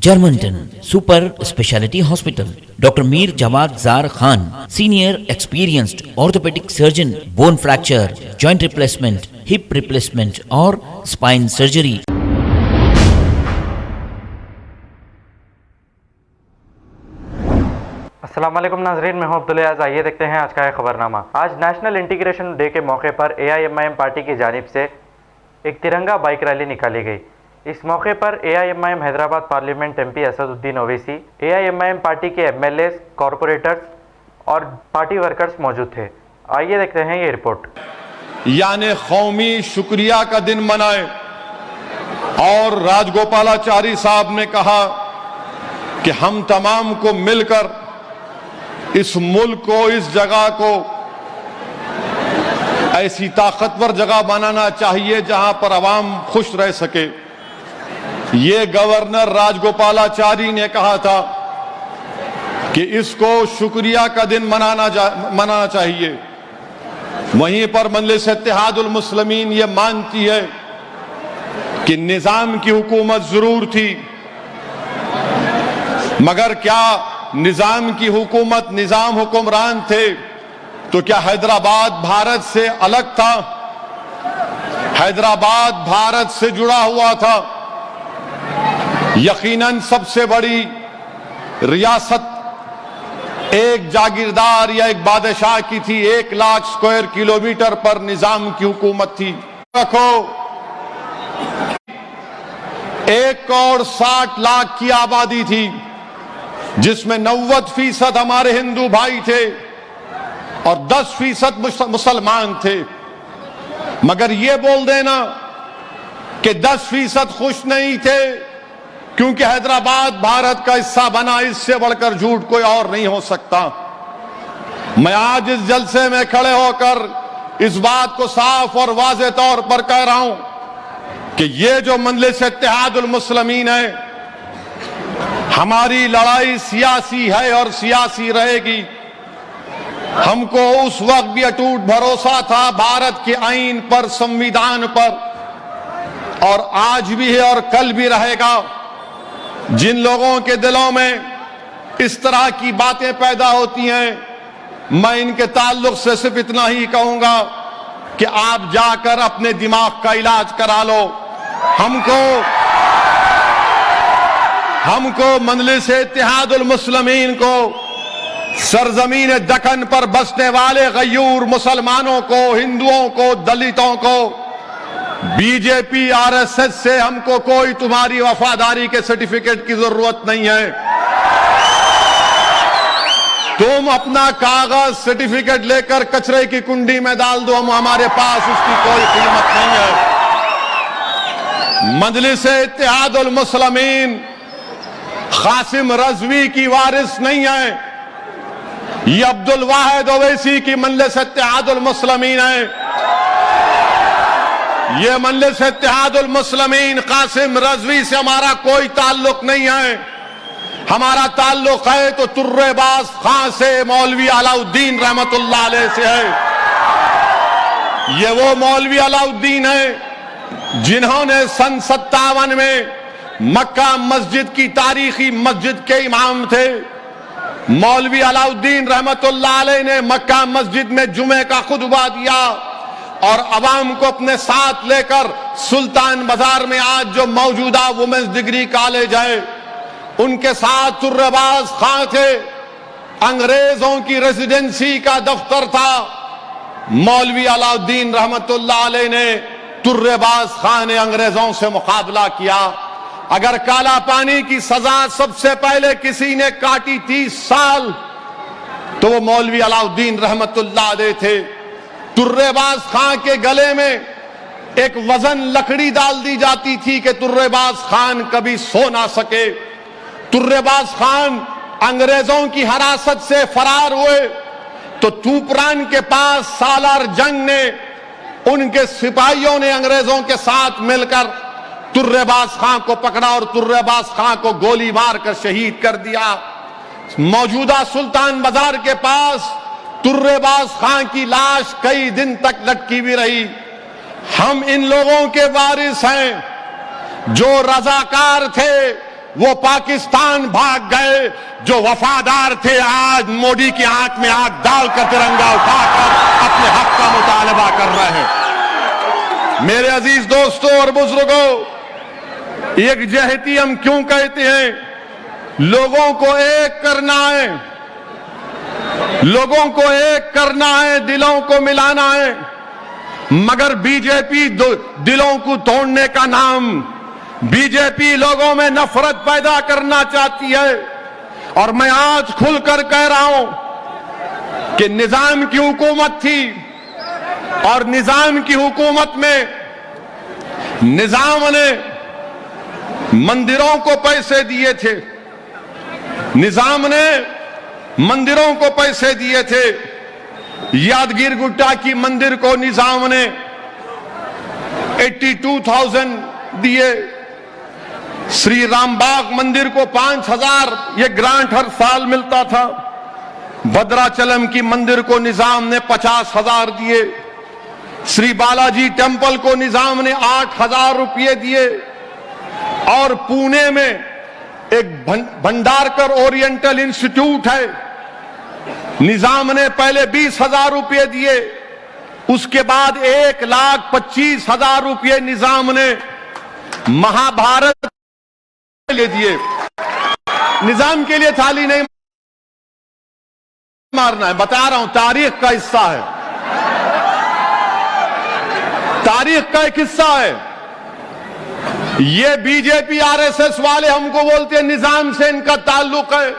Germantown Super Speciality Hospital. Dr. Mir Jawad Zar Khan, senior experienced orthopedic surgeon, bone fracture, joint replacement, hip replacement or spine surgery. अस्सलाम वालेकुम नाज़रीन, मैं हूं अब्दुल अयाज़। आइए देखते हैं आज का खबरनामा। आज नेशनल इंटीग्रेशन डे के मौके पर एआईएमआईएम पार्टी की जानिब से एक तिरंगा बाइक रैली निकाली गई। इस मौके पर AIMIM Hyderabad parliament MP Asaduddin Owaisi, AIMIM party के एमएलए, कॉरपोरेटर्स और पार्टी वर्कर्स मौजूद थे। आइए देखते हैं ये रिपोर्ट। यानी कौमी शुक्रिया का दिन मनाए और राजगोपालाचारी साहब ने कहा कि हम तमाम को मिलकर इस मुल्क को, इस जगह को ऐसी ताकतवर जगह बनाना चाहिए जहां पर आवाम खुश रह सके। ये गवर्नर राजगोपालाचारी ने कहा था कि इसको शुक्रिया का दिन मनाना चाहिए। वहीं पर मजलिस इत्तेहादुल मुस्लिमीन ये मानती है कि निजाम की हुकूमत जरूर थी, मगर क्या निजाम की हुकूमत, निजाम हुक्मरान थे तो क्या हैदराबाद भारत से अलग था? हैदराबाद भारत से जुड़ा हुआ था। यकीनन सबसे बड़ी रियासत एक जागीरदार या एक बादशाह की थी। 1 लाख स्क्वायर किलोमीटर पर निजाम की हुकूमत थी। रखो 1,60,00,000 की आबादी थी, जिसमें 90% हमारे हिंदू भाई थे और 10% मुसलमान थे। मगर यह बोल देना कि 10% खुश नहीं थे क्योंकि हैदराबाद भारत का हिस्सा बना, इससे बढ़कर झूठ कोई और नहीं हो सकता। मैं आज इस जलसे में खड़े होकर इस बात को साफ और वाज़ेह तौर पर कह रहा हूं कि यह जो मजलिस इत्तेहादुल मुस्लिमीन है, हमारी लड़ाई सियासी है और सियासी रहेगी। हमको उस वक्त भी अटूट भरोसा था भारत के आईन पर, संविधान पर, और आज भी है और कल भी रहेगा। जिन लोगों के दिलों में इस तरह की बातें पैदा होती हैं, मैं इनके ताल्लुक से सिर्फ इतना ही कहूंगा कि आप जाकर अपने दिमाग का इलाज करा लो। हमको मजलिस इत्तेहादुल मुस्लिमीन को, सरजमीन दक्कन पर बसने वाले गयूर मुसलमानों को, हिंदुओं को, दलितों को, बीजेपी आरएसएस से हमको कोई तुम्हारी वफादारी के सर्टिफिकेट की जरूरत नहीं है। तुम अपना कागज सर्टिफिकेट लेकर कचरे की कुंडी में डाल दो, हमारे पास उसकी कोई कीमत नहीं है। मजलिस इत्तेहादुल मुस्लिमीन कासिम रजवी की वारिस नहीं है, ये अब्दुल वाहिद ओवैसी की मजलिस इत्तेहादुल मुस्लिमीन है। ये मजलिस इत्तेहादुल मुस्लिमीन कासिम रजवी से हमारा कोई ताल्लुक नहीं है। हमारा ताल्लुक है तो तुर्रेबाज खां से, मौलवी अलाउद्दीन रहमतुल्लाह अलैह से है। ये वो मौलवी अलाउद्दीन है जिन्होंने सन 57 में मक्का मस्जिद की तारीखी मस्जिद के इमाम थे। मौलवी अलाउद्दीन रहमतुल्लाह अलैह ने मक्का मस्जिद में जुमे का खुतबा दिया और अवाम को अपने साथ लेकर सुल्तान बाजार में आज जो मौजूदा वुमेन्स डिग्री कॉलेज है, उनके साथ तुर्रेबाज खां थे। अंग्रेजों की रेजिडेंसी का दफ्तर था। मौलवी अलाउद्दीन रहमतुल्लाह अलैह ने, तुर्रेबाज खां ने अंग्रेजों से मुकाबला किया। अगर काला पानी की सजा सबसे पहले किसी ने काटी 30 साल, तो वो मौलवी अलाउद्दीन रहमतुल्लाह अलैह थे। तुर्रेबाज खां के गले में एक वजन लकड़ी डाल दी जाती थी कि तुर्रेबाज खान कभी सो ना सके। तुर्रेबाज खान अंग्रेजों की हिरासत से फरार हुए तो तूपरान के पास सालार जंग ने, उनके सिपाहियों ने अंग्रेजों के साथ मिलकर तुर्रेबाज खां को पकड़ा और तुर्रेबाज खां को गोली मारकर शहीद कर दिया। मौजूदा सुल्तान बाजार के पास तुर्रेबाज खां की लाश कई दिन तक लटकी हुई रही। हम इन लोगों के वारिस हैं जो रजाकार थे, वो पाकिस्तान भाग गए जो वफादार थे, आज मोदी की आंख में आंख डालकर तिरंगा उठाकर अपने हक का मुतालबा कर रहे हैं। मेरे अजीज दोस्तों और बुजुर्गों, यकजहती हम क्यों कहते हैं? लोगों को एक करना है, लोगों को एक करना है, दिलों को मिलाना है। मगर बीजेपी दिलों को तोड़ने का नाम, बीजेपी लोगों में नफरत पैदा करना चाहती है। और मैं आज खुलकर कह रहा हूं कि निजाम की हुकूमत थी और निजाम की हुकूमत में निजाम ने मंदिरों को पैसे दिए थे, निजाम ने मंदिरों को पैसे दिए थे। यादगिर गुट्टा की मंदिर को निजाम ने 82,000 दिए, श्री रामबाग मंदिर को 5,000 ये ग्रांट हर साल मिलता था। भद्राचलम की मंदिर को निजाम ने 50,000 दिए, श्री बालाजी टेम्पल को निजाम ने 8,000 रुपये दिए। और पुणे में एक भंडारकर ओरिएंटल इंस्टीट्यूट है, निजाम ने पहले 20,000 रुपये दिए, उसके बाद 1,25,000 रुपये निजाम ने महाभारत ले दिए। निजाम के लिए थाली नहीं मारना है, बता रहा हूं, तारीख का हिस्सा है, तारीख का एक हिस्सा है। ये बीजेपी आरएसएस वाले हमको बोलते हैं निजाम से इनका ताल्लुक है,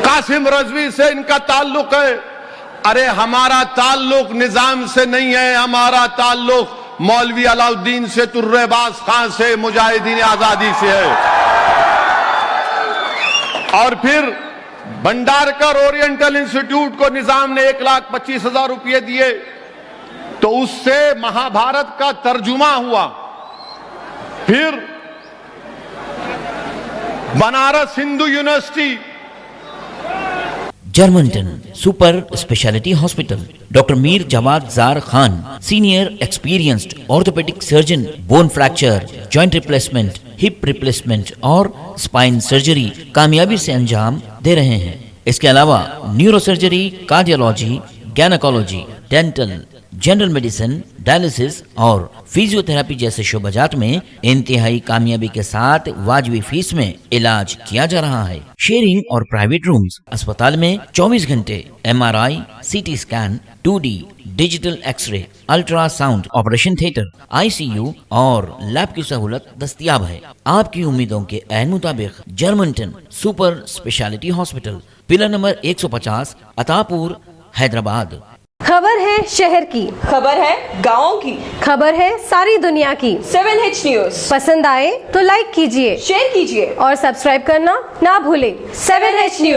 कासिम रजवी से इनका ताल्लुक है। अरे हमारा ताल्लुक निजाम से नहीं है, हमारा ताल्लुक मौलवी अलाउद्दीन से, तुर्रेबाज खान से, मुजाहिदीन आजादी से है। और फिर भंडारकर ओरिएंटल इंस्टीट्यूट को निजाम ने 1,25,000 रुपये दिए, तो उससे महाभारत का तर्जुमा हुआ। फिर बनारस हिंदू यूनिवर्सिटी, जर्मनटन super speciality hospital, doctor Mir जमात जार Khan, senior experienced orthopaedic surgeon, bone fracture, joint replacement, hip replacement और स्पाइन सर्जरी कामयाबी से अंजाम दे रहे हैं। इसके अलावा neuro surgery, cardiology, gynaecology, dental, general medicine, dialysis और फिजियोथेरेपी जैसे शोबाजात में इंतहाई कामयाबी के साथ वाजबी फीस में इलाज किया जा रहा है। शेयरिंग और प्राइवेट रूम्स, अस्पताल में 24 घंटे MRI, CT scan, 2D digital x ray, ultrasound, operation theatre, ICU और लैब की सहूलत दस्तयाब है। आपकी उम्मीदों के ऐन मुताबिक Germanten super speciality hospital, pillar number 150, Attapur, Hyderabad. खबर है शहर की, खबर है गाँव की, खबर है सारी दुनिया की। 7H न्यूज पसंद आए तो लाइक कीजिए, शेयर कीजिए और सब्सक्राइब करना ना भूलें। 7H news.